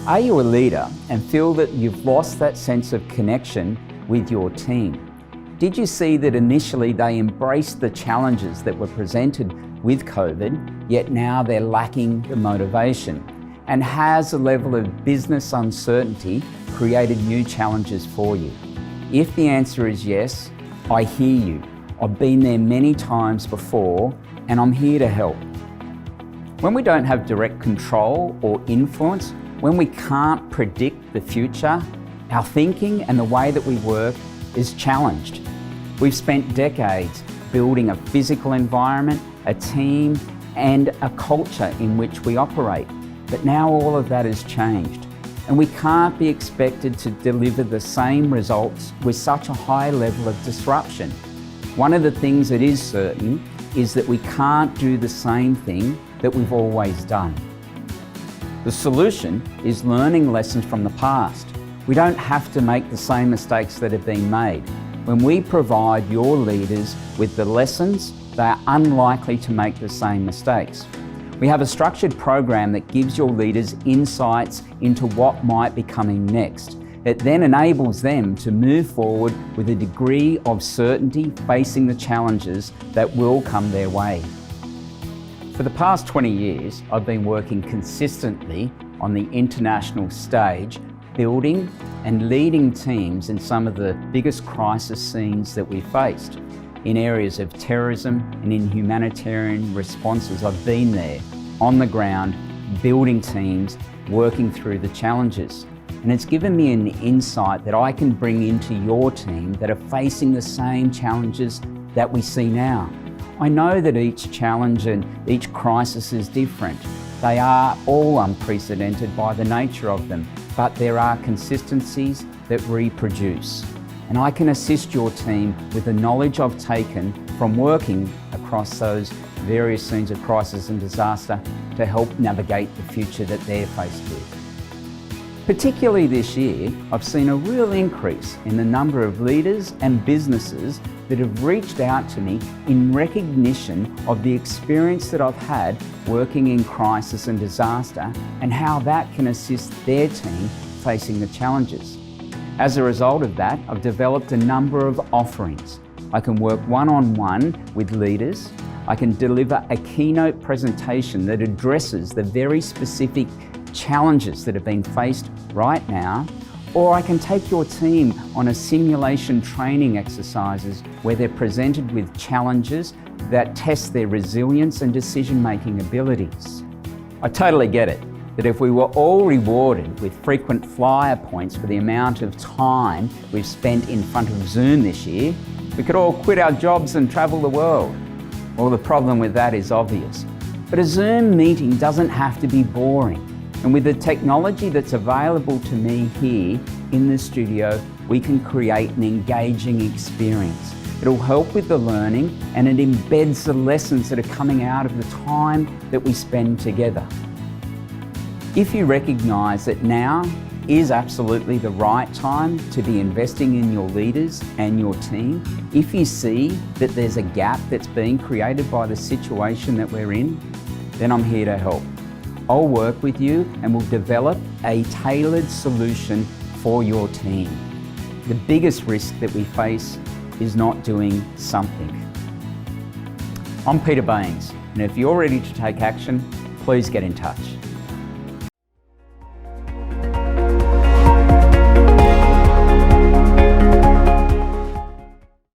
Are you a leader and feel that you've lost that sense of connection with your team? Did you see that initially they embraced the challenges that were presented with COVID, yet now they're lacking the motivation? And has the level of business uncertainty created new challenges for you? If the answer is yes, I hear you. I've been there many times before, and I'm here to help. When we don't have direct control or influence, when we can't predict the future, our thinking and the way that we work is challenged. We've spent decades building a physical environment, a team, and a culture in which we operate. But now all of that has changed, and we can't be expected to deliver the same results with such a high level of disruption. One of the things that is certain is that we can't do the same thing that we've always done. The solution is learning lessons from the past. We don't have to make the same mistakes that have been made. When we provide your leaders with the lessons, they are unlikely to make the same mistakes. We have a structured program that gives your leaders insights into what might be coming next. It then enables them to move forward with a degree of certainty facing the challenges that will come their way. For the past 20 years, I've been working consistently on the international stage, building and leading teams in some of the biggest crisis scenes that we've faced. In areas of terrorism and in humanitarian responses, I've been there, on the ground, building teams, working through the challenges. And it's given me an insight that I can bring into your team that are facing the same challenges that we see now. I know that each challenge and each crisis is different. They are all unprecedented by the nature of them, but there are consistencies that reproduce. And I can assist your team with the knowledge I've taken from working across those various scenes of crisis and disaster to help navigate the future that they're faced with. Particularly this year, I've seen a real increase in the number of leaders and businesses that have reached out to me in recognition of the experience that I've had working in crisis and disaster and how that can assist their team facing the challenges. As a result of that, I've developed a number of offerings. I can work one-on-one with leaders. I can deliver a keynote presentation that addresses the very specific challenges that have been faced right now, or I can take your team on a simulation training exercises where they're presented with challenges that test their resilience and decision-making abilities. I totally get it, that if we were all rewarded with frequent flyer points for the amount of time we've spent in front of Zoom this year, we could all quit our jobs and travel the world. Well, the problem with that is obvious. But a Zoom meeting doesn't have to be boring. And with the technology that's available to me here in the studio, we can create an engaging experience. It'll help with the learning, and it embeds the lessons that are coming out of the time that we spend together. If you recognise that now is absolutely the right time to be investing in your leaders and your team, if you see that there's a gap that's being created by the situation that we're in, then I'm here to help. I'll work with you and we'll develop a tailored solution for your team. The biggest risk that we face is not doing something. I'm Peter Baines, and if you're ready to take action, please get in touch.